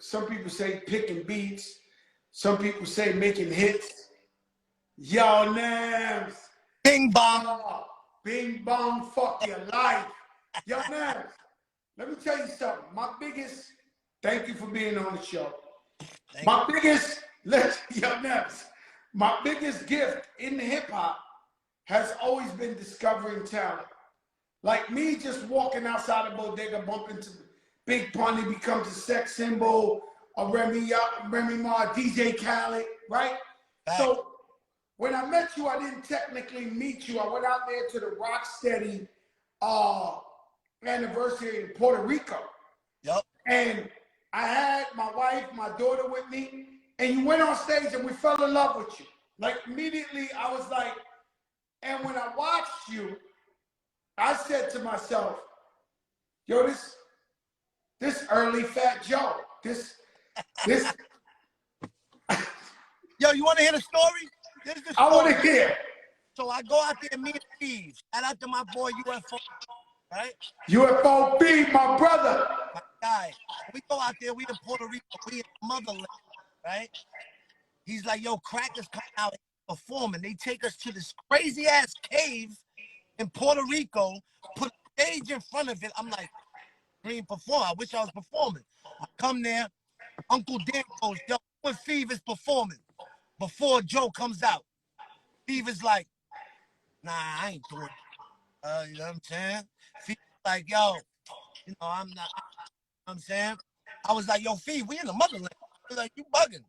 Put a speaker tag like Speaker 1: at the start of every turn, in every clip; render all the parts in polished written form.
Speaker 1: some people say picking beats. Some people say making hits. Yo, Nems.
Speaker 2: Bing bong.
Speaker 1: Oh, bing bong, fuck your life. Yo, Nems, let me tell you something. Thank you for being on the show. My biggest gift in hip hop has always been discovering talent. Like me just walking outside a bodega, bumping into Big Pun, he becomes a sex symbol, a Remy Ma, DJ Khaled, right? So when I met you, I didn't technically meet you. I went out there to the Rocksteady anniversary in Puerto Rico.
Speaker 2: Yep.
Speaker 1: And I had my wife, my daughter with me, and you went on stage and we fell in love with you. Like immediately I was like, and when I watched you, I said to myself, yo, this early Fat Joe, this.
Speaker 2: Yo, you want to hear the story? This is the story.
Speaker 1: I want to hear.
Speaker 2: So I go out there, me and Steve. Shout out to my boy UFO, right?
Speaker 1: UFO B, my brother.
Speaker 2: My guy. We go out there, we in Puerto Rico, we in motherland, right? He's like, yo, crackers come out and performing. They take us to this crazy ass cave in Puerto Rico, put a stage in front of it. I'm like, green perform. I wish I was performing. I come there, Uncle Dan goes, yo, when Steve is performing before Joe comes out. Steve is like, nah, I ain't doing it. You know what I'm saying? Steve's like, yo, you know, I'm not, you know what I'm saying? I was like, yo, Fee, we in the motherland. He's like, you bugging.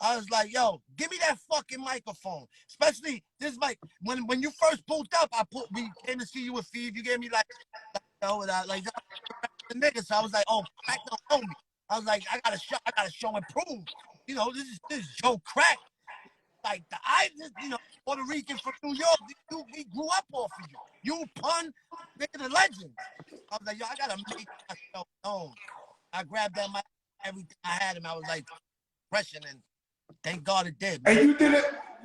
Speaker 2: I was like, yo, give me that fucking microphone. Especially this mic. When you first pulled up, we came to see you with Fee. You gave me like the nigga. So I was like, oh, Crack don't know me. I was like, I gotta show and prove. You know, this is Joe Crack. Like you know, Puerto Rican from New York. We grew up off of you. You Pun, nigga, the legend. I was like, yo, I gotta make myself known. I grabbed that mic, everything I had, and I was like, pressing, and thank God it did. Man.
Speaker 1: And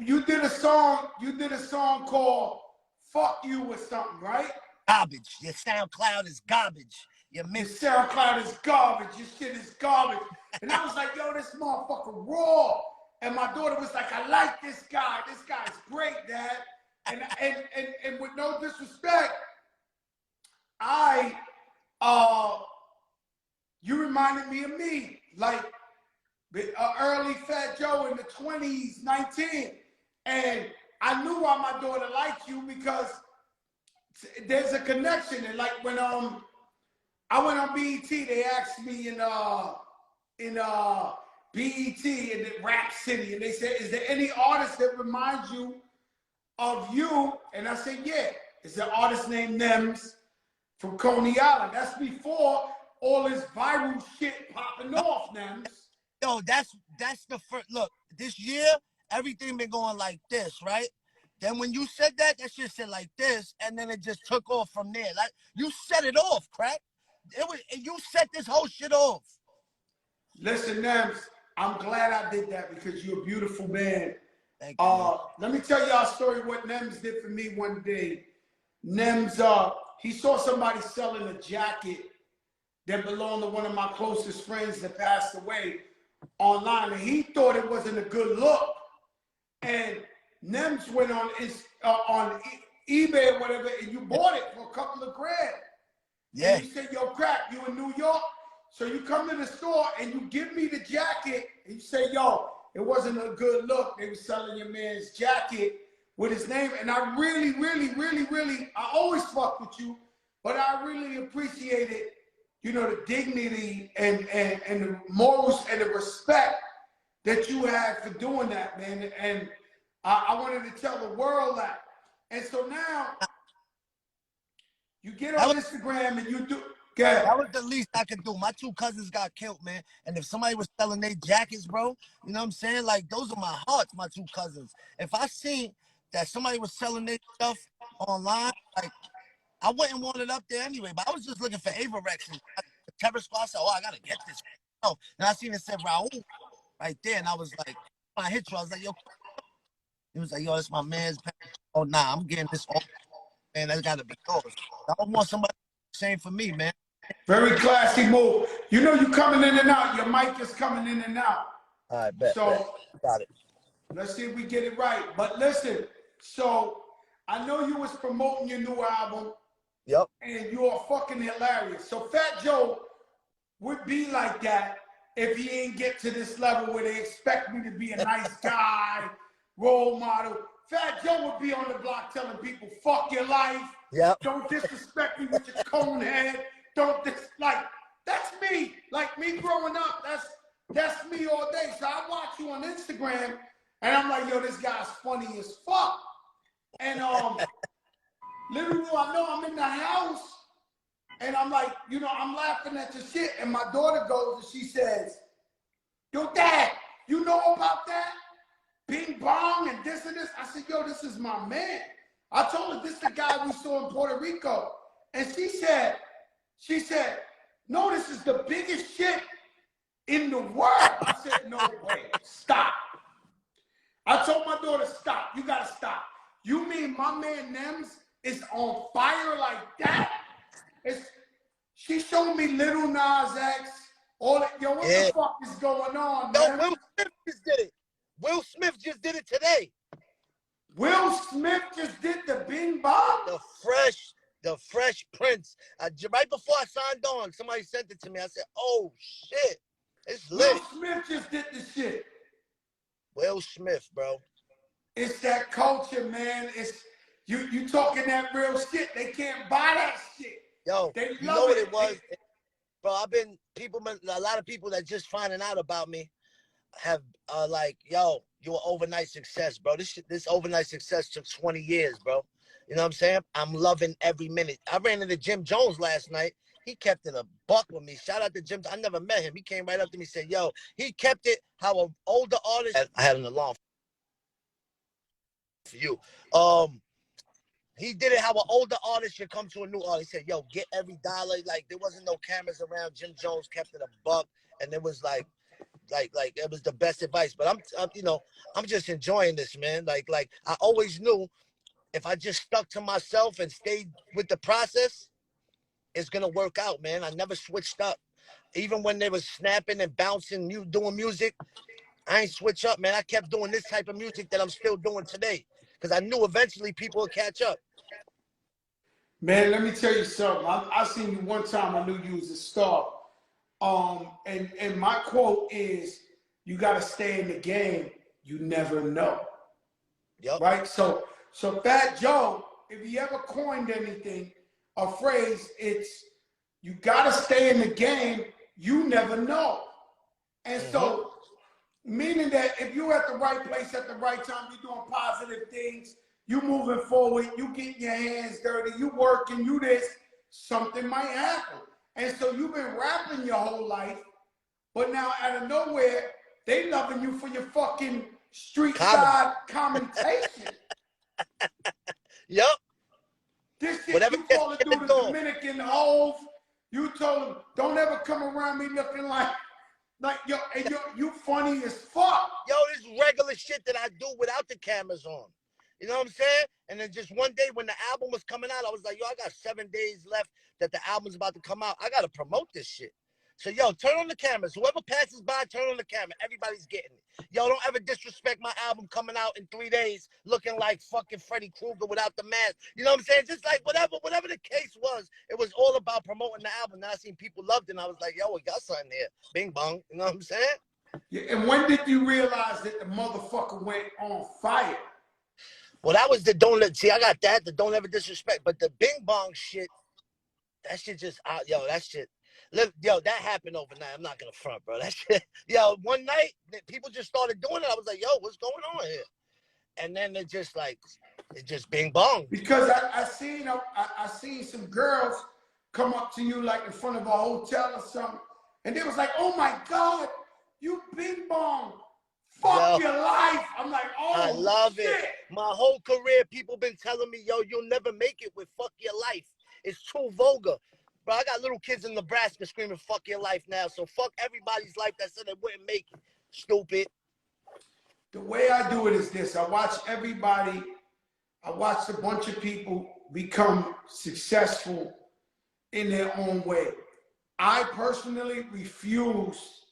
Speaker 1: you did a song called "Fuck You" or something, right?
Speaker 2: Garbage. Your SoundCloud is garbage. Your
Speaker 1: SoundCloud is garbage. Your shit is garbage. And I was like, yo, this motherfucker raw. And my daughter was like, I like this guy. This guy's great, Dad. And with no disrespect, you reminded me of me. Like early Fat Joe in the 20s, 19. And I knew why my daughter liked you because there's a connection. And like when I went on BET, they asked me in BET in the Rap City, and they said, is there any artist that reminds you of you? And I said, yeah. It's an artist named Nems from Coney Island. That's before all this viral shit popping off, Nems.
Speaker 2: Yo, that's the first look. This year, everything been going like this, right? Then when you said that shit said like this, and then it just took off from there. Like you set it off, Crack. You set this whole shit off.
Speaker 1: Listen, Nems, I'm glad I did that because you're a beautiful man.
Speaker 2: Thank you.
Speaker 1: Let me tell y'all a story what Nems did for me one day. Nems, he saw somebody selling a jacket that belonged to one of my closest friends that passed away online, and he thought it wasn't a good look. And Nems went on eBay or whatever, and you bought it for a couple of grand.
Speaker 2: Yeah.
Speaker 1: And you said, yo, Crack, you in New York? So you come to the store and you give me the jacket and you say, yo, it wasn't a good look. They were selling your man's jacket with his name. And I really, I always fuck with you, but I really appreciated, you know, the dignity and the morals and the respect that you had for doing that, man. And I wanted to tell the world that. And so now you get on Instagram and you do.
Speaker 2: That was the least I could do. My two cousins got killed, man. And if somebody was selling their jackets, bro, you know what I'm saying? Like, those are my hearts, my two cousins. If I seen that somebody was selling their stuff online, like, I wouldn't want it up there anyway. But I was just looking for Averex. And the terror squad said, oh, I got to get this. Oh, and I seen it said Raul right there. And I was like, when I hit you, I was like, yo. He was like, yo, that's my man's. Oh, nah, I'm getting this off. Man, that's got to be yours. I don't want somebody saying for me, man.
Speaker 1: Very classy move. You know you coming in and out. Your mic is coming in and out.
Speaker 2: All right, bet.
Speaker 1: So
Speaker 2: Got it.
Speaker 1: let's see if we get it right. But listen, so I know you was promoting your new album.
Speaker 2: Yep.
Speaker 1: And you are fucking hilarious. So Fat Joe would be like that if he ain't get to this level where they expect me to be a nice guy, role model. Fat Joe would be on the block telling people, fuck your life.
Speaker 2: Yep.
Speaker 1: Don't disrespect me with your cone head. Don't like, that's me. Like me growing up, that's me all day. So I watch you on Instagram and I'm like, yo, this guy's funny as fuck. And little do I know I'm in the house and I'm like, you know, I'm laughing at your shit. And my daughter goes and she says, yo, Dad, you know about that? Bing bong and this and this. I said, yo, this is my man. I told her this is the guy we saw in Puerto Rico. And she said, no, this is the biggest shit in the world. I said, no way, stop. I told my daughter, stop, you gotta stop. You mean my man Nems is on fire like that? She showed me Little Nas X, all that. Yo, what the fuck is going on, man?
Speaker 2: Yo, Will Smith just did it. Will Smith just did it today.
Speaker 1: Will Smith just did the Bing Bong?
Speaker 2: The Fresh Prince. Right before I signed on, somebody sent it to me. I said, oh, shit. It's lit.
Speaker 1: Will Smith just did the shit.
Speaker 2: Will Smith, bro.
Speaker 1: It's that culture, man. It's you talking that real shit. They can't buy that shit.
Speaker 2: Yo,
Speaker 1: they
Speaker 2: you know what it was? Bro, a lot of people that just finding out about me have like, yo, you're an overnight success, bro. This overnight success took 20 years, bro. You know what I'm saying? I'm loving every minute. I ran into Jim Jones last night. He kept it a buck with me. Shout out to Jim. I never met him. He came right up to me and said, yo, he kept it how an older artist. I had an alarm for you. He did it how an older artist should come to a new artist. He said, yo, get every dollar. Like, there wasn't no cameras around. Jim Jones kept it a buck. And it was like it was the best advice. But I'm just enjoying this, man. Like I always knew if I just stuck to myself and stayed with the process, it's gonna work out, man. I never switched up. Even when they was snapping and bouncing, doing music, I ain't switch up, man. I kept doing this type of music that I'm still doing today. Because I knew eventually people would catch up.
Speaker 1: Man, let me tell you something. I seen you one time, I knew you was a star. And my quote is, you gotta stay in the game, you never know.
Speaker 2: Yep.
Speaker 1: Right? So Fat Joe, if he ever coined anything, a phrase, it's you gotta stay in the game, you never know. And so, meaning that if you're at the right place at the right time, you're doing positive things, you moving forward, you getting your hands dirty, you working, you this, something might happen. And so you've been rapping your whole life, but now out of nowhere, they loving you for your fucking street side commentation.
Speaker 2: Yep.
Speaker 1: This shit you call it through the Dominican Hove. You told him, don't ever come around me looking like yo, and you funny as fuck.
Speaker 2: Yo, this regular shit that I do without the cameras on. You know what I'm saying? And then just one day when the album was coming out, I was like, yo, I got 7 days left that the album's about to come out. I got to promote this shit. So, yo, turn on the cameras. Whoever passes by, turn on the camera. Everybody's getting it. Yo, don't ever disrespect my album coming out in 3 days looking like fucking Freddy Krueger without the mask. You know what I'm saying? Just like whatever the case was, it was all about promoting the album. Then I seen people loved it, and I was like, yo, we got something here. Bing bong. You know what I'm saying?
Speaker 1: Yeah, and when did you realize that the motherfucker went on fire?
Speaker 2: Well, that was the I got that, the don't ever disrespect. But the bing bong shit, that shit just, that shit. Yo, that happened overnight. I'm not gonna front, bro. That shit, yo, one night people just started doing it. I was like, yo, what's going on here? And then it just bing bong.
Speaker 1: Because I seen some girls come up to you like in front of a hotel or something, and they was like, oh my God, you bing bong. Fuck your life. I'm like, oh,
Speaker 2: I love
Speaker 1: shit.
Speaker 2: it. My whole career, people been telling me, yo, you'll never make it with fuck your life. It's too vulgar. Bro, I got little kids in Nebraska screaming fuck your life now. So fuck everybody's life that said they wouldn't make it. Stupid.
Speaker 1: The way I do it is this. I watch a bunch of people become successful in their own way. I personally refuse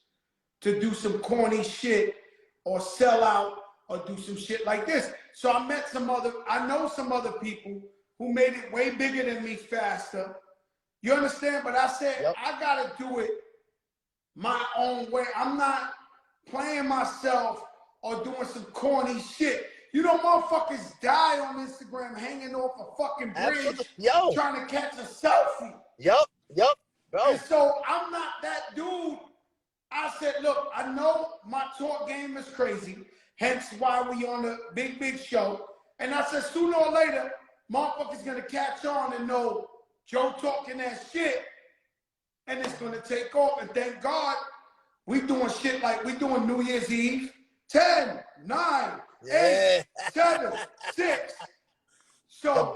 Speaker 1: to do some corny shit or sell out or do some shit like this. So I know some other people who made it way bigger than me faster. You understand? But I said,
Speaker 2: Yep.
Speaker 1: I gotta do it my own way. I'm not playing myself or doing some corny shit. You know, motherfuckers die on Instagram hanging off a fucking bridge trying to catch a selfie.
Speaker 2: Yep, bro.
Speaker 1: And so I'm not that dude. I said, look, I know my talk game is crazy, hence why we on the big show. And I said, sooner or later, motherfuckers gonna catch on and know Joe talking that shit, and it's gonna take off. And thank God, we doing shit like we doing New Year's Eve, 10, 9, 8, 7, 6. So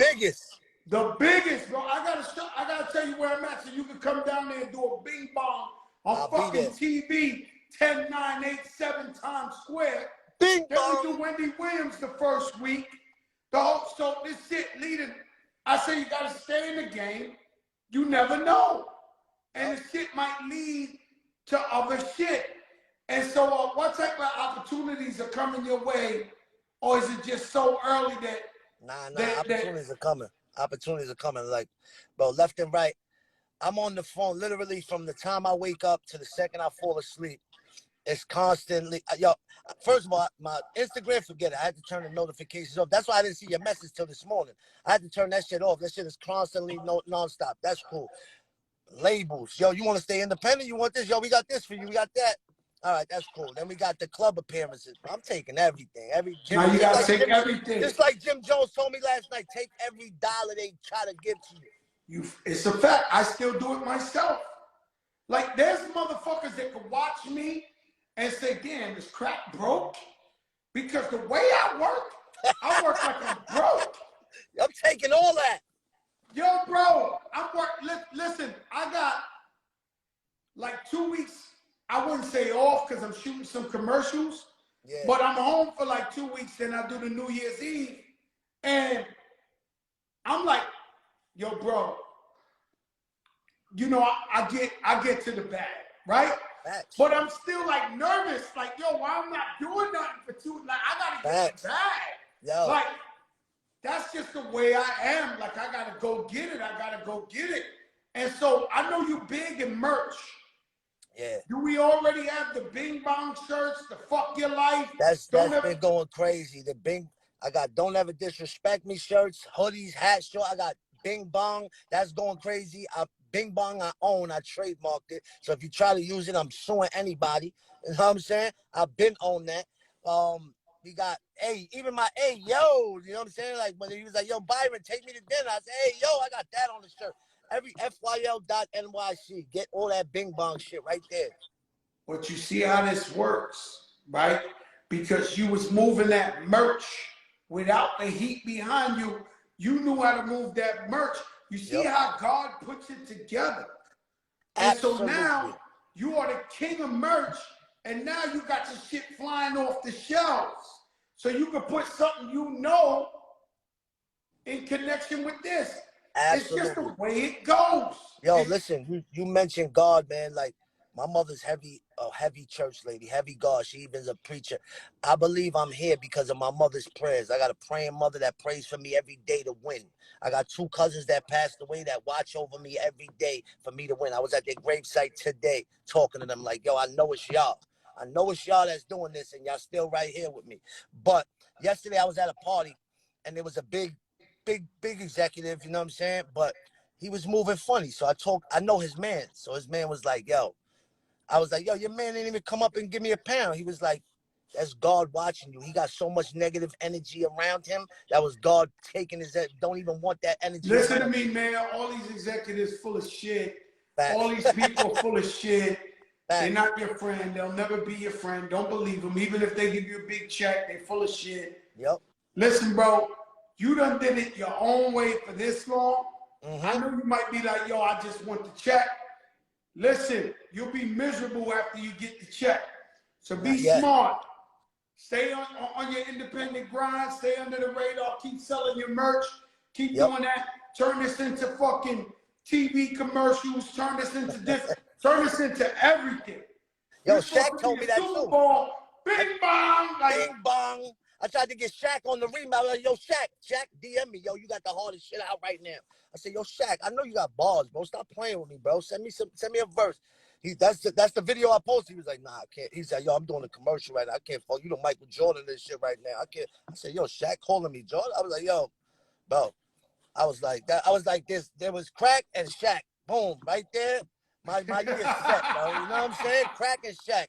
Speaker 1: the biggest, bro. I gotta tell you where I'm at, so you can come down there and do a bing bong on fucking TV, 10, 9, 8, 7 Times Square.
Speaker 2: Bing
Speaker 1: then
Speaker 2: bong.
Speaker 1: we do Wendy Williams the first week. So this shit leading. I say you gotta stay in the game. You never know, and the shit might lead to other shit. And so, what type of opportunities are coming your way, or is it just so early that?
Speaker 2: Opportunities are coming. Opportunities are coming. Like, bro, left and right. I'm on the phone literally from the time I wake up to the second I fall asleep. It's constantly, yo. First of all, my Instagram, forget it. I had to turn the notifications off. That's why I didn't see your message till this morning. I had to turn that shit off. That shit is constantly nonstop. That's cool. Labels, yo. You want to stay independent? You want this? Yo, we got this for you. We got that. All right, that's cool. Then we got the club appearances. I'm taking everything.
Speaker 1: Now you gotta take everything.
Speaker 2: Just like Jim Jones told me last night, take every dollar they try to give to you.
Speaker 1: It's a fact. I still do it myself. Like, there's motherfuckers that can watch me and say, damn, is crack broke? Because the way I work like I'm broke.
Speaker 2: I'm taking all that.
Speaker 1: Yo, bro, listen, I got like 2 weeks, I wouldn't say off because I'm shooting some commercials, but I'm home for like 2 weeks, then I do the New Year's Eve. And I'm like, yo, bro, you know, I get to the bag, right?
Speaker 2: Facts.
Speaker 1: But I'm still like nervous, like, yo, why I'm not doing nothing for like, I gotta get the bag.
Speaker 2: Yo.
Speaker 1: Like, that's just the way I am. Like, I gotta go get it. And so I know you big in merch.
Speaker 2: Yeah.
Speaker 1: Do we already have the Bing Bong shirts, the Fuck Your Life?
Speaker 2: That's been going crazy. The Bing, I got Don't Ever Disrespect Me shirts, hoodies, hats, short. I got Bing Bong. That's going crazy. Bing Bong I own. I trademarked it. So if you try to use it, I'm suing anybody. You know what I'm saying? I've been on that. We got, even my, yo, you know what I'm saying? Like, when he was like, yo, Byron, take me to dinner. I said, hey, yo, I got that on the shirt. Every FYL.NYC. Get all that Bing Bong shit right there.
Speaker 1: But you see how this works, right? Because you was moving that merch without the heat behind you. You knew how to move that merch. You see how God puts it together.
Speaker 2: Absolutely.
Speaker 1: And so now you are the king of merch, and now you got your shit flying off the shelves. So you can put something you know in connection with this.
Speaker 2: Absolutely.
Speaker 1: It's just the way it goes.
Speaker 2: Yo, listen, you mentioned God, man. Like, my mother's a heavy church lady, heavy God. She even's a preacher. I believe I'm here because of my mother's prayers. I got a praying mother that prays for me every day to win. I got 2 cousins that passed away that watch over me every day for me to win. I was at their gravesite today talking to them like, yo, I know it's y'all. I know it's y'all that's doing this, and y'all still right here with me. But yesterday I was at a party, and there was a big executive, you know what I'm saying? But he was moving funny. So I know his man. So his man was like, yo, I was like, yo, your man didn't even come up and give me a pound. He was like, that's God watching you. He got so much negative energy around him. That was God taking don't even want that energy.
Speaker 1: Listen to me, man. All these executives full of shit.
Speaker 2: Facts.
Speaker 1: All these people full of shit.
Speaker 2: Facts.
Speaker 1: They're not your friend. They'll never be your friend. Don't believe them. Even if they give you a big check, they're full of shit.
Speaker 2: Yep.
Speaker 1: Listen, bro, you done did it your own way for this long. I know you might be like, yo, I just want the check. Listen, you'll be miserable after you get the check. So be smart. Stay on your independent grind. Stay under the radar. Keep selling your merch. Keep doing that. Turn this into fucking TV commercials, turn this into this, turn this into everything.
Speaker 2: Yo,
Speaker 1: You're supposed
Speaker 2: Shaq
Speaker 1: to
Speaker 2: told
Speaker 1: be
Speaker 2: me
Speaker 1: a
Speaker 2: that
Speaker 1: Super
Speaker 2: too.
Speaker 1: Bowl, bing bong, like
Speaker 2: Bing bong. I tried to get Shaq on the remap. I was like, yo, Shaq, DM me. Yo, you got the hardest shit out right now. I said, yo, Shaq, I know you got bars, bro. Stop playing with me, bro. Send me a verse. That's the video I posted. He was like, nah, I can't. He said, yo, I'm doing a commercial right now. I can't follow you the Michael Jordan this shit right now. I can't. I said, yo, Shaq calling me, Jordan. I was like, yo, bro. I was like that. I was like this. There was Crack and Shaq. Boom, right there. My year set, bro. You know what I'm saying? Crack and Shaq.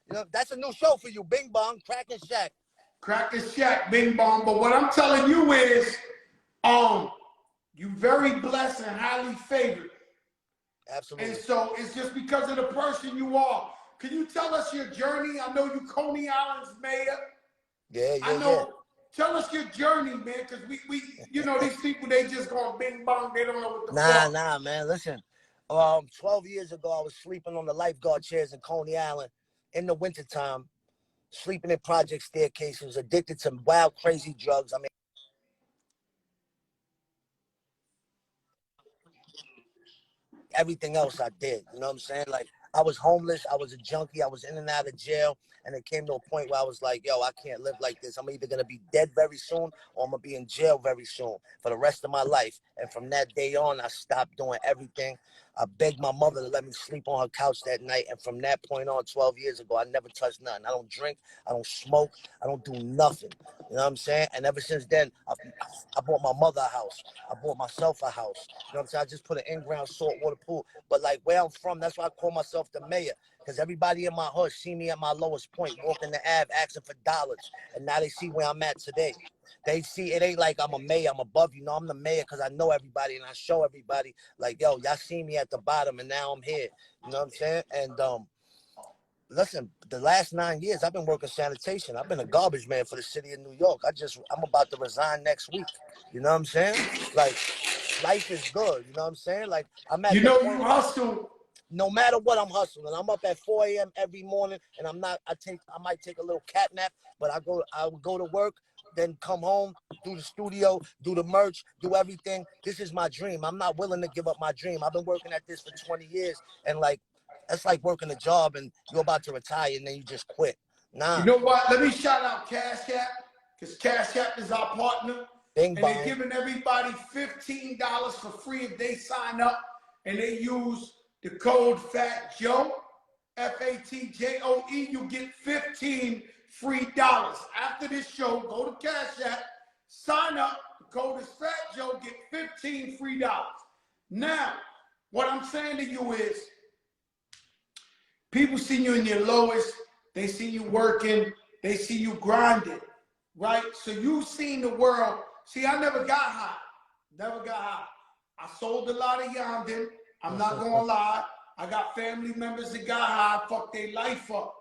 Speaker 2: You know, that's a new show for you. Bing bong, Crack and Shaq.
Speaker 1: Crack and Shaq, bing bong. But what I'm telling you is, you very blessed and highly favored.
Speaker 2: Absolutely.
Speaker 1: And so it's just because of the person you are. Can you tell us your journey? I know you Coney Island's mayor.
Speaker 2: Yeah.
Speaker 1: I know. Tell us your journey, man, because we these people, they just going bing bong. They don't know what the fuck.
Speaker 2: Nah, man. Listen, 12 years ago, I was sleeping on the lifeguard chairs in Coney Island in the wintertime, sleeping in project staircases, addicted to wild, crazy drugs. I mean, everything else I did, you know what I'm saying? Like, I was homeless, I was a junkie, I was in and out of jail, and it came to a point where I was like, yo, I can't live like this. I'm either gonna be dead very soon or I'm gonna be in jail very soon for the rest of my life. And from that day on, I stopped doing everything. I begged my mother to let me sleep on her couch that night, and from that point on, 12 years ago, I never touched nothing. I don't drink, I don't smoke, I don't do nothing. You know what I'm saying? And ever since then, I bought my mother a house. I bought myself a house. You know what I'm saying? I just put an in-ground saltwater pool. But like where I'm from, that's why I call myself the mayor. Because everybody in my hood see me at my lowest point, walking the Ave, asking for dollars. And now they see where I'm at today. They see it ain't like I'm a mayor, I'm above you. No, I'm the mayor because I know everybody and I show everybody like, yo, y'all see me at the bottom and now I'm here. You know what I'm saying? And listen, the last 9 years I've been working sanitation. I've been a garbage man for the city of New York. I'm about to resign next week. You know what I'm saying? Like, life is good. You know what I'm saying? Like, I'm at
Speaker 1: You
Speaker 2: the
Speaker 1: know
Speaker 2: point.
Speaker 1: you hustle.
Speaker 2: No matter what, I'm hustling. I'm up at 4 a.m. every morning, and I might take a little cat nap, but I would go to work, then come home, do the studio, do the merch, do everything. This is my dream. I'm not willing to give up my dream. I've been working at this for 20 years, and like, that's like working a job and you're about to retire and then you just quit. Nah.
Speaker 1: You know what? Let me shout out Cash App, because Cash App is our partner.
Speaker 2: Bing
Speaker 1: And they're
Speaker 2: bong.
Speaker 1: giving everybody $15 for free if they sign up and they use the code Fat Joe, FATJOE. You get 15 free dollars. After this show, go to Cash App, sign up. The code is Fat Joe. Get 15 free dollars. Now, what I'm saying to you is, people see you in your lowest. They see you working. They see you grinding, right? So you've seen the world. See, I never got high. Never got high. I sold a lot of Yandin. I'm not going to lie. I got family members that got high, fucked their life up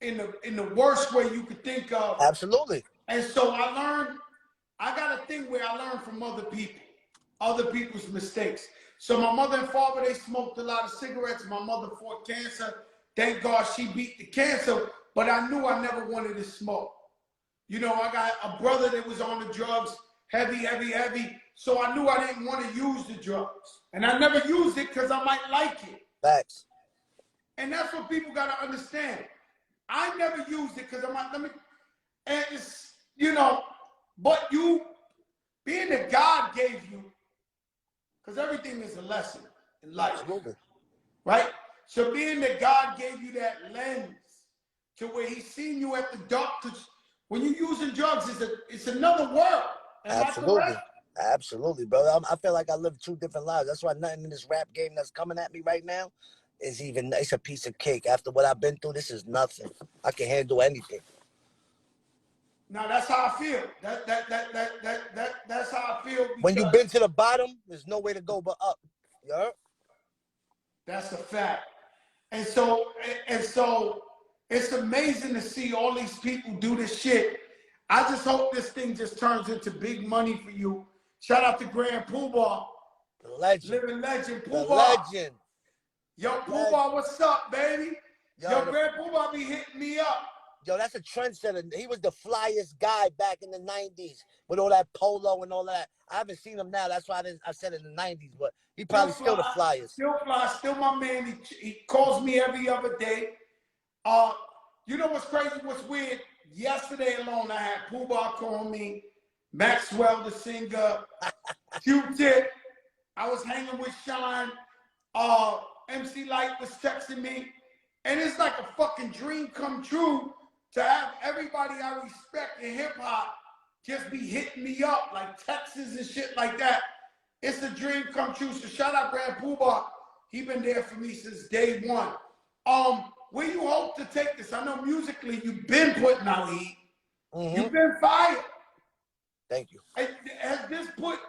Speaker 1: in the worst way you could think of.
Speaker 2: Absolutely.
Speaker 1: And so I got a thing where I learn from other people's mistakes. So my mother and father, they smoked a lot of cigarettes. My mother fought cancer. Thank God she beat the cancer, but I knew I never wanted to smoke. You know, I got a brother that was on the drugs, heavy. So I knew I didn't want to use the drugs. And I never used it because I might like it.
Speaker 2: Facts.
Speaker 1: And that's what people got to understand. I never used it because I'm like, and it's, but you, being that God gave you, because everything is a lesson in life.
Speaker 2: Absolutely.
Speaker 1: Right? So being that God gave you that lens to where he's seen you at the dark, because when you're using drugs, it's another world.
Speaker 2: Absolutely. Absolutely, brother. I feel like I live two different lives. That's why nothing in this rap game that's coming at me right now it's a piece of cake. After what I've been through, this is nothing. I can handle anything.
Speaker 1: Now that's how I feel. That's how I feel.
Speaker 2: When you've been to the bottom, there's no way to go but up. Yeah.
Speaker 1: That's a fact. And so it's amazing to see all these people do this shit. I just hope this thing just turns into big money for you. Shout out to Grand Poobah.
Speaker 2: The legend.
Speaker 1: Living legend, Poobah.
Speaker 2: The legend.
Speaker 1: Yo, Poobah, what's up, baby? Yo, Grand Poobah be hitting me up.
Speaker 2: Yo, that's a trendsetter. He was the flyest guy back in the 90s with all that polo and all that. I haven't seen him now. That's why I said in the 90s. But He probably still the flyest.
Speaker 1: Still fly, still my man. He calls me every other day. You know what's crazy? What's weird? Yesterday alone, I had Pooh Bah call me, Maxwell the singer, Q-Tip. I was hanging with Sean. MC Light was texting me. And it's like a fucking dream come true to have everybody I respect in hip-hop just be hitting me up, like Texas and shit like that. It's a dream come true. So shout out Grand Pooh Bah. He been there for me since day one. Where you hope to take this? I know musically you've been putting out heat. You've been fired.
Speaker 2: Thank you.
Speaker 1: Has this put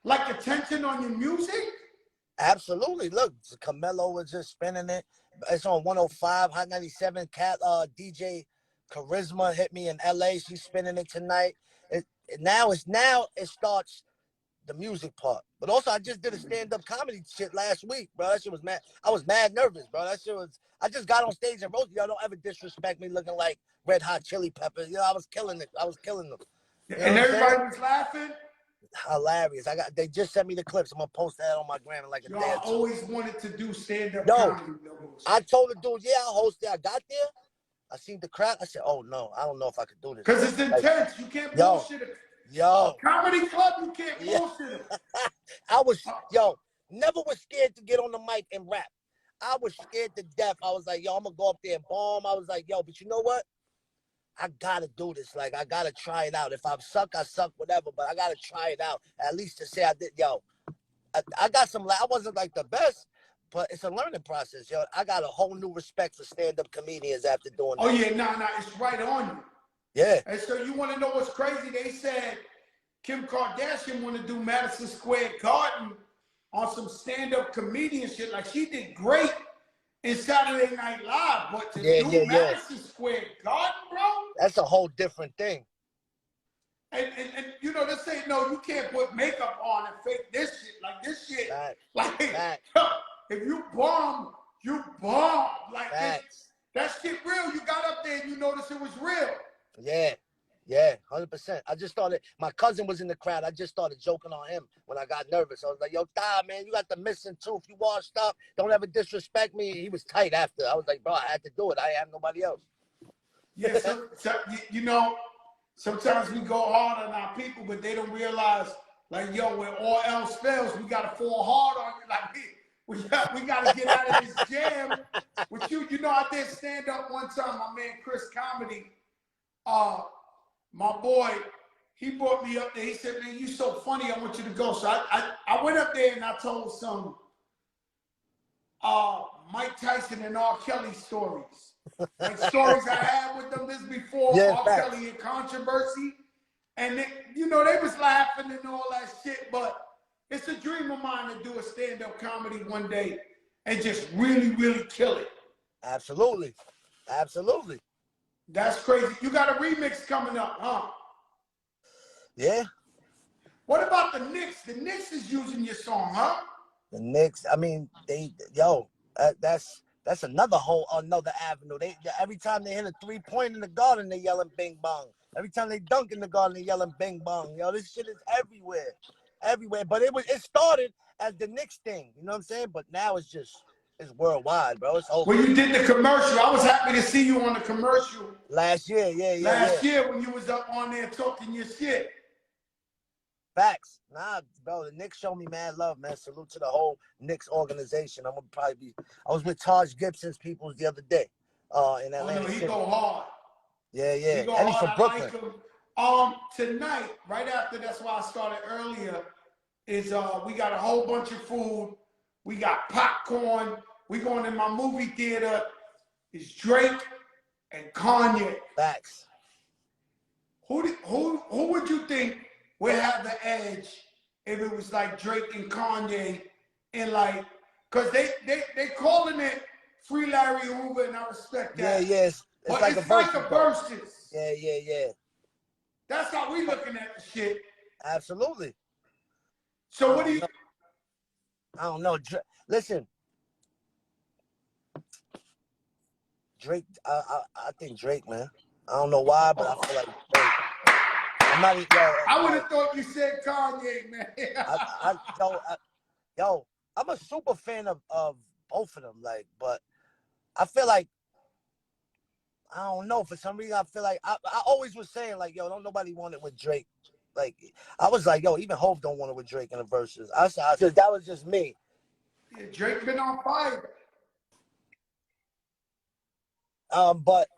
Speaker 1: like attention on your music?
Speaker 2: Absolutely. Look, Camelo was just spinning it. It's on 105, Hot 97. Cat DJ Charisma hit me in LA. She's spinning it tonight. Now it starts the music part. But also I just did a stand-up comedy shit last week, bro. That shit was mad. I was mad nervous, bro. That shit was I just got on stage and wrote, y'all don't ever disrespect me looking like Red Hot Chili Peppers. You know, I was killing it. I was killing them. You know
Speaker 1: and everybody was laughing?
Speaker 2: Hilarious. They just sent me the clips. I'm gonna post that on my gram in like a day or two.
Speaker 1: I always wanted to do stand-up comedy.
Speaker 2: I told the dude, yeah, I'll host it. I got there. I seen the crowd. I said, oh no, I don't know if I could do this.
Speaker 1: Because it's intense. You can't bullshit it. Comedy club, you can't bullshit it.
Speaker 2: I was, never was scared to get on the mic and rap. I was scared to death. I was like, I'm gonna go up there and bomb. I was like, but you know what? I gotta do this. Like, I gotta try it out. If I suck, whatever. But I gotta try it out. At least to say I did. I got some. I wasn't like the best, but it's a learning process. I got a whole new respect for stand-up comedians after doing that.
Speaker 1: Oh yeah, nah, it's right on you.
Speaker 2: Yeah.
Speaker 1: And so you want to know what's crazy? They said Kim Kardashian want to do Madison Square Garden on some stand-up comedian shit. Like, she did great in Saturday Night Live, but to do Madison Square Garden, bro?
Speaker 2: That's a whole different thing.
Speaker 1: And you know, they say, no, you can't put makeup on and fake this shit. Like, this shit, if you bomb, you bomb. Like, that shit real. You got up there and you noticed it was real. Yeah, 100%. I just started, my cousin was in the crowd. I just started joking on him when I got nervous. I was like, man, you got the missing tooth. You washed up. Don't ever disrespect me. He was tight after. I was like, bro, I had to do it. I have nobody else. Yeah, so you know, sometimes we go hard on our people, but they don't realize, like, when all else fails, we got to fall hard on you. Like, we got to get out of this jam. With you know, I did stand up one time. My man Chris Comedy, my boy, he brought me up there. He said, man, you so funny. I want you to go. So I went up there and I told some Mike Tyson and R. Kelly stories. Like, stories I had with them. This before R. Kelly and controversy. And they was laughing and all that shit. But it's a dream of mine to do a stand-up comedy one day and just really, really kill it.
Speaker 2: Absolutely. Absolutely.
Speaker 1: That's crazy. You got a remix coming up, huh?
Speaker 2: Yeah.
Speaker 1: What about the Knicks? The Knicks is using your song, huh?
Speaker 2: The Knicks, I mean, that's another another avenue. Every time they hit a 3-point in the Garden, they yelling bing bong. Every time they dunk in the Garden, they yelling bing bong. This shit is everywhere. But it started as the Knicks thing, you know what I'm saying? But now it's worldwide, bro. It's over.
Speaker 1: Well, you did the commercial. I was happy to see you on the commercial.
Speaker 2: Last year,
Speaker 1: Last year when you was up on there talking your shit.
Speaker 2: Facts. Nah, bro, the Knicks show me mad love, man. Salute to the whole Knicks organization. I was with Taj Gibson's people the other day in Atlanta City.
Speaker 1: He go hard.
Speaker 2: Yeah.
Speaker 1: He go
Speaker 2: And he's
Speaker 1: hard.
Speaker 2: from Brooklyn.
Speaker 1: Like him. Tonight, right after, that's why I started earlier, is we got a whole bunch of food. We got popcorn. We going in my movie theater. It's Drake and Kanye.
Speaker 2: Facts.
Speaker 1: Who would you think would have the edge if it was like Drake and Kanye and like, cause they calling it Free Larry Hoover, and I respect that.
Speaker 2: Yeah. It's like a
Speaker 1: versus.
Speaker 2: Yeah.
Speaker 1: That's how we looking at the shit.
Speaker 2: Absolutely.
Speaker 1: So what do you?
Speaker 2: I don't know. Listen, Drake. I think Drake, man. I don't know why, but I feel like Drake. I'm not.
Speaker 1: I would have thought you said Kanye, man.
Speaker 2: I'm a super fan of both of them. Like, but I feel like I don't know. For some reason, I feel like I always was saying like, yo, don't nobody want it with Drake. Like, I was like, yo, even Hov don't want it with Drake in the verses. I said that was just me.
Speaker 1: Yeah, Drake been on fire.
Speaker 2: But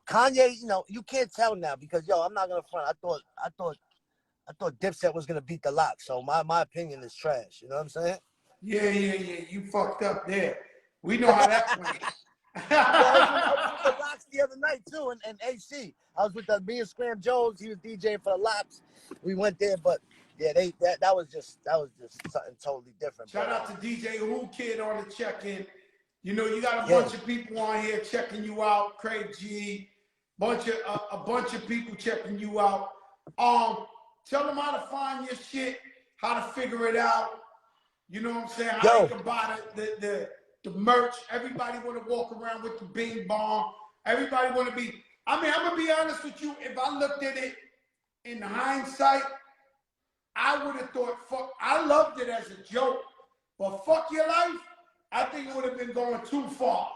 Speaker 2: Kanye, you know, you can't tell now because yo, I'm not gonna front. I thought Dipset was gonna beat the Lock. So my opinion is trash. You know what I'm saying?
Speaker 1: Yeah. You fucked up there. We know how that went.
Speaker 2: Well, I was with the Locks the other night too, and AC. I was with me and Scram Jones. He was DJing for the Locks. We went there, but yeah, that was just something totally different.
Speaker 1: Shout
Speaker 2: But
Speaker 1: out to DJ Who Kid on the check-in. You know, you got a
Speaker 2: yeah,
Speaker 1: bunch of people on here checking you out. Craig G, a bunch of people checking you out. Tell them how to find your shit, how to figure it out. You know what I'm saying? How
Speaker 2: yo,
Speaker 1: they can buy the merch. Everybody want to walk around with the bing bong. Everybody want to be. I mean, I'm gonna be honest with you. If I looked at it in hindsight, I would have thought, fuck, I loved it as a joke, but fuck your life, I think it would have been going too far,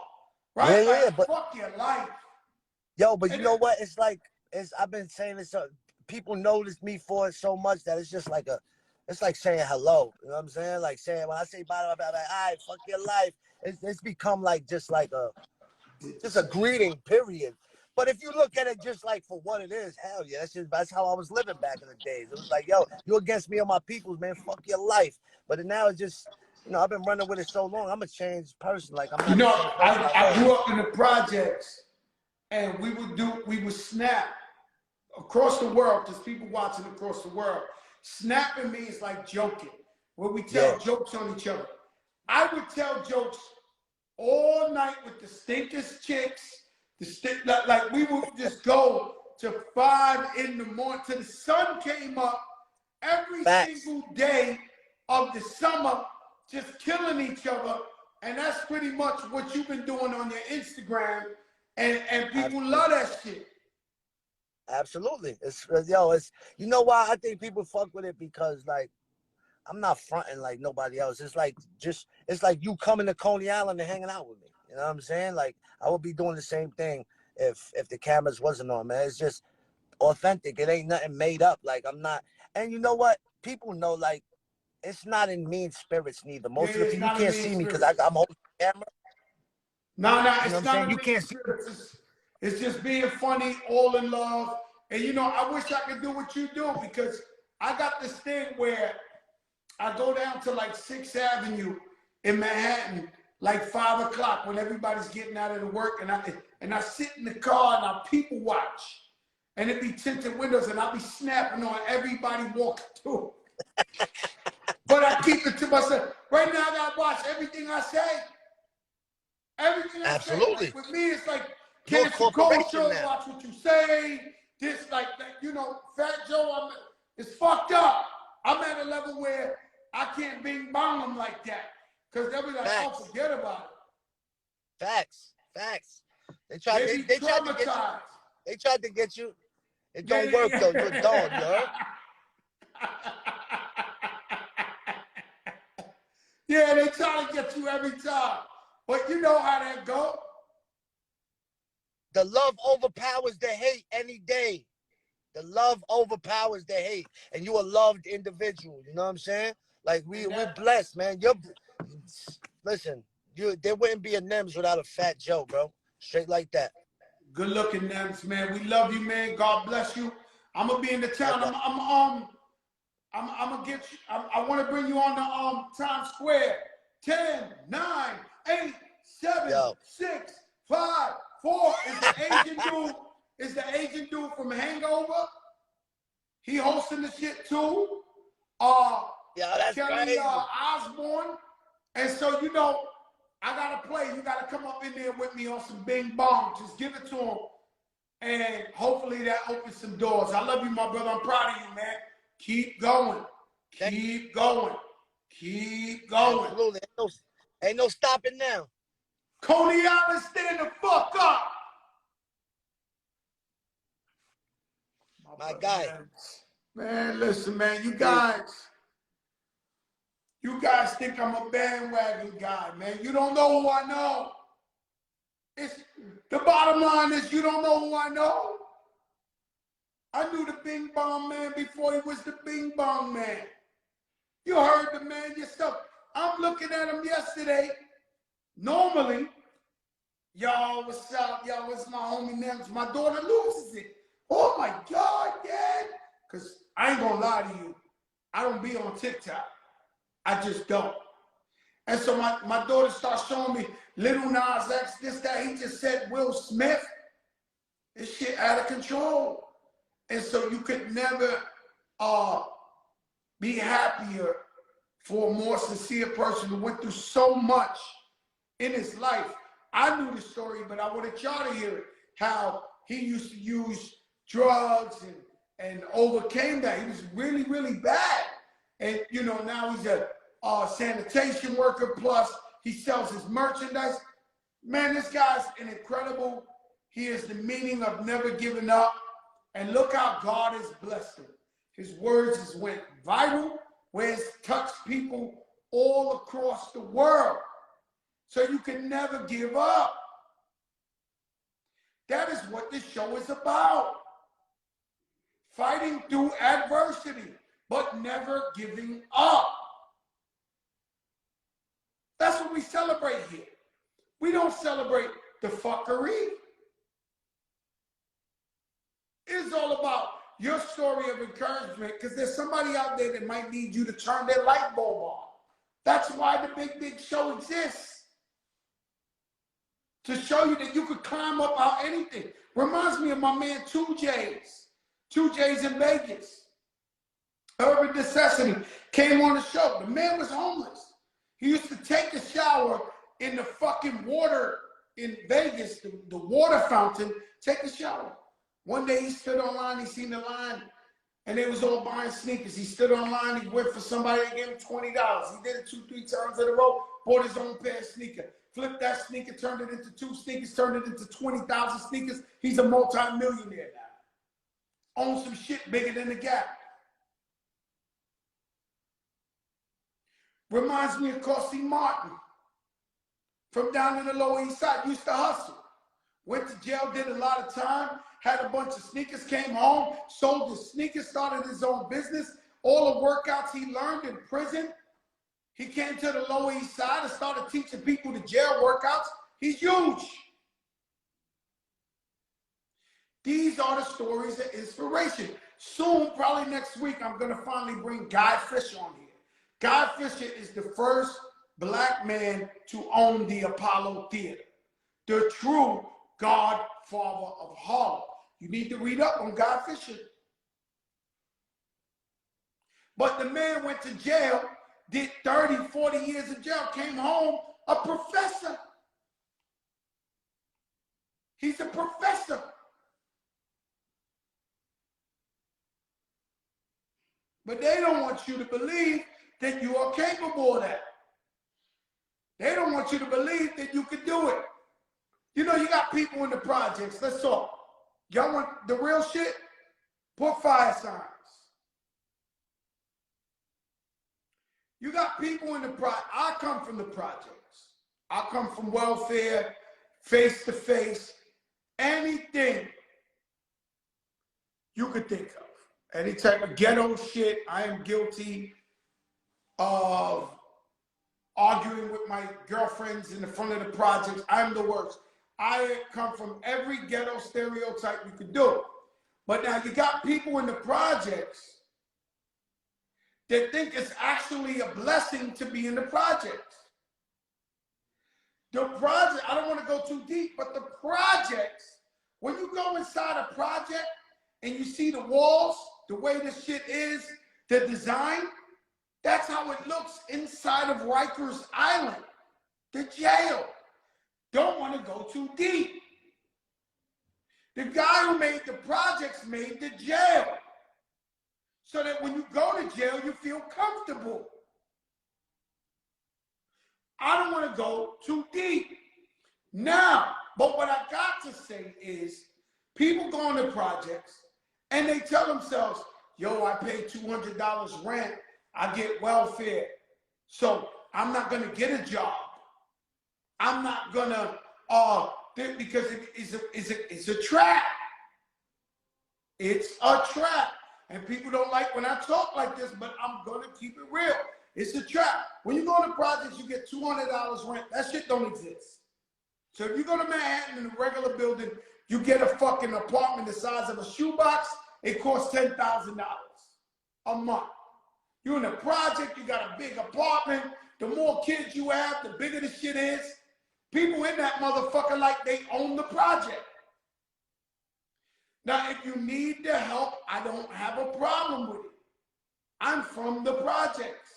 Speaker 1: right? Like,
Speaker 2: yeah, but
Speaker 1: fuck your life.
Speaker 2: yo, but you
Speaker 1: And
Speaker 2: know what? It's like I've been saying this. People notice me for it so much that it's just like it's like saying hello. You know what I'm saying? Like saying when I say bye, bye, bye, bye, all right, fuck your life. It's become like just a greeting, period. But if you look at it just like for what it is, hell yeah, that's how I was living back in the days. It was like, yo, you against me or my peoples, man, fuck your life. But now it's just, you know, I've been running with it so long, I'm a changed person. Like I'm
Speaker 1: you
Speaker 2: not the
Speaker 1: know,
Speaker 2: same person I
Speaker 1: I
Speaker 2: was.
Speaker 1: grew up in the projects, and we would snap across the world, because people watching across the world. Snapping means like joking, where we
Speaker 2: Yeah,
Speaker 1: tell jokes on each other. I would tell jokes all night with the stinkest chicks. Like we would just go to 5 in the morning till the sun came up every
Speaker 2: facts.
Speaker 1: single day of the summer, just killing each other. And that's pretty much what you've been doing on your Instagram. And people love
Speaker 2: Absolutely.
Speaker 1: that shit.
Speaker 2: Absolutely. It's you know why I think people fuck with it because like I'm not fronting like nobody else. It's like you coming to Coney Island and hanging out with me. You know what I'm saying? Like I would be doing the same thing if the cameras wasn't on, man. It's just authentic. It ain't nothing made up. Like I'm not. And you know what? People know like it's not in mean spirits neither.
Speaker 1: Yeah,
Speaker 2: Most of the
Speaker 1: it's
Speaker 2: people you
Speaker 1: not a
Speaker 2: can't
Speaker 1: mean
Speaker 2: see me because
Speaker 1: spirit.
Speaker 2: I'm holding the camera.
Speaker 1: No,
Speaker 2: You know what
Speaker 1: it's
Speaker 2: I'm
Speaker 1: not
Speaker 2: saying?
Speaker 1: a
Speaker 2: You
Speaker 1: mean
Speaker 2: can't see.
Speaker 1: spirit. It's just being funny, all in love. And you know, I wish I could do what you do, because I got this thing where I go down to like 6th Avenue in Manhattan, like 5 o'clock when everybody's getting out of the work, and I sit in the car and I people watch. And it be tinted windows, and I'll be snapping on everybody walking through. But I keep it to myself. Right now, I gotta watch everything I say. Everything I say, like
Speaker 2: Absolutely.
Speaker 1: with me, it's like
Speaker 2: You're a
Speaker 1: cancel
Speaker 2: corporation
Speaker 1: culture,
Speaker 2: now.
Speaker 1: watch what you say, this, like that, you know, Fat Joe, it's fucked up. I'm at a level where I can't bing bong them like that. Because they'll be like, oh,
Speaker 2: Facts.
Speaker 1: forget about
Speaker 2: Facts. Facts. They
Speaker 1: it.
Speaker 2: tried
Speaker 1: They
Speaker 2: they,
Speaker 1: be
Speaker 2: they tried to get you.
Speaker 1: traumatized.
Speaker 2: They tried to get you. It don't work
Speaker 1: Yeah.
Speaker 2: though. You're a dog, you heard?
Speaker 1: Yeah, they try to get you every time. But you know how that go.
Speaker 2: The love overpowers the hate any day. The love overpowers the hate, and you a loved individual. You know what I'm saying? Like
Speaker 1: And
Speaker 2: we're
Speaker 1: that
Speaker 2: blessed, man. Listen. There wouldn't be a Nems without a Fat Joe, bro. Straight like that.
Speaker 1: good looking, Nems, man. We love you, man. God bless you. I'm gonna be in the town.
Speaker 2: Likewise.
Speaker 1: I'm gonna get you. I want to bring you on the Times Square. 10, 9, 8, 7,
Speaker 2: Yo,
Speaker 1: 6, 5, 4. Is the Asian dude? Is the Asian dude from Hangover? He hosting the shit too. Uh,
Speaker 2: yo, that's
Speaker 1: Kelly
Speaker 2: crazy.
Speaker 1: Osborne. And so you know, I gotta play. You gotta come up in there with me on some Bing Bong. Just give it to him, and hopefully that opens some doors. I love you, my brother. I'm proud of you, man. Keep going.
Speaker 2: Thank
Speaker 1: Keep going. Keep going.
Speaker 2: Absolutely. Ain't no stopping now.
Speaker 1: Coney Island, stand the fuck up. My
Speaker 2: My
Speaker 1: brother
Speaker 2: guy.
Speaker 1: Nems. Man, listen, man. You
Speaker 2: Peace.
Speaker 1: guys, You guys think I'm a bandwagon guy, man. You don't know who I know. The bottom line is you don't know who I know. I knew the Bing Bong Man before he was the Bing Bong Man. You heard the man yourself. I'm looking at him yesterday. Normally, y'all, what's up? Y'all, what's my homie Nems? My daughter loses it. Oh my God, Dad. Because I ain't gonna lie to you. I don't be on TikTok. I just don't. And so my daughter starts showing me Little Nas X, this, that. He just said Will Smith. This shit out of control. And so you could never be happier for a more sincere person who went through so much in his life. I knew the story, but I wanted y'all to hear it. How he used to use drugs and overcame that. He was really, really bad. And, you know, now he's a sanitation worker, plus he sells his merchandise. Man, this guy's an incredible. He is the meaning of never giving up. And look how God has blessed him. His words has went viral, where it's touched people all across the world. So you can never give up. That is what this show is about. Fighting through adversity, but never giving up. That's what we celebrate here. We don't celebrate the fuckery. It's all about your story of encouragement, because there's somebody out there that might need you to turn their light bulb on. That's why the Big Show exists. To show you that you could climb up out anything. Reminds me of my man 2J's. 2J's in Vegas. Urban Necessity came on the show. The man was homeless. He used to take a shower in the fucking water in Vegas, the water fountain, take a shower. One day he stood online, he seen the line, and they was all buying sneakers. He stood online, he went for somebody, they gave him $20. He did it 2-3 times in a row, bought his own pair of sneakers. Flipped that sneaker, turned it into 2 sneakers, turned it into 20,000 sneakers. He's a multi-millionaire now. Owns some shit bigger than the Gap. Reminds me of Costy Martin. From down in the Lower East Side, used to hustle. Went to jail, did a lot of time, had a bunch of sneakers, came home, sold his sneakers, started his own business. All the workouts he learned in prison, he came to the Lower East Side and started teaching people the jail workouts. He's huge. These are the stories of inspiration. Soon, probably next week, I'm going to finally bring Guy Fisher on here. Guy Fisher is the first black man to own the Apollo Theater. The true godfather of Harlem. You need to read up on Guy Fisher. But the man went to jail, did 30, 40 years in jail, came home a professor. He's a professor. But they don't want you to believe that you are capable of that. They don't want you to believe that you can do it. You know, you got people in the projects. Let's talk. Y'all want the real shit? Put fire signs. You got people in the project. I come from the projects. I come from welfare, face to face, anything you could think of. Any type of ghetto shit. I am guilty of arguing with my girlfriends in the front of the projects. I'm the worst. I come from every ghetto stereotype you could do. But now you got people in the projects that think it's actually a blessing to be in the projects. The project, I don't want to go too deep, but the projects, when you go inside a project and you see the walls, the way this shit is, the design, that's how it looks inside of Rikers Island, the jail. Don't want to go too deep. The guy who made the projects made the jail. So that when you go to jail, you feel comfortable. I don't want to go too deep. Now, but what I got to say is, people go into projects and they tell themselves, yo, I pay $200 rent, I get welfare. So I'm not gonna get a job. I'm not gonna because it's a trap. It's a trap. And people don't like when I talk like this, but I'm gonna keep it real. It's a trap. When you go to projects, you get $200 rent. That shit don't exist. So if you go to Manhattan in a regular building, you get a fucking apartment the size of a shoebox, it costs $10,000 a month. You're in a project, you got a big apartment. The more kids you have, the bigger the shit is. People in that motherfucker like they own the project. Now, if you need the help, I don't have a problem with it. I'm from the projects.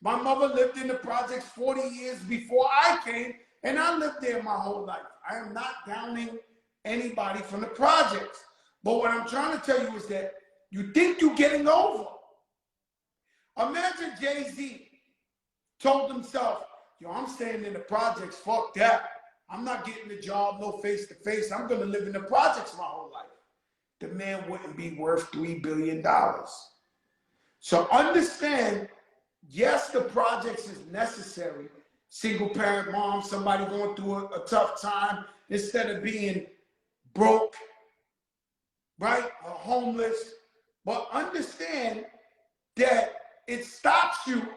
Speaker 1: My mother lived in the projects 40 years before I came, and I lived there my whole life. I am not downing anybody from the projects. But what I'm trying to tell you is that you think you're getting over. Imagine Jay-Z told himself, yo, I'm staying in the projects, fuck that. I'm not getting a job, no face-to-face. I'm gonna live in the projects my whole life. The man wouldn't be worth $3 billion. So understand, yes, the projects is necessary. Single parent mom, somebody going through a tough time, instead of being broke, right, or homeless. But understand that it stops you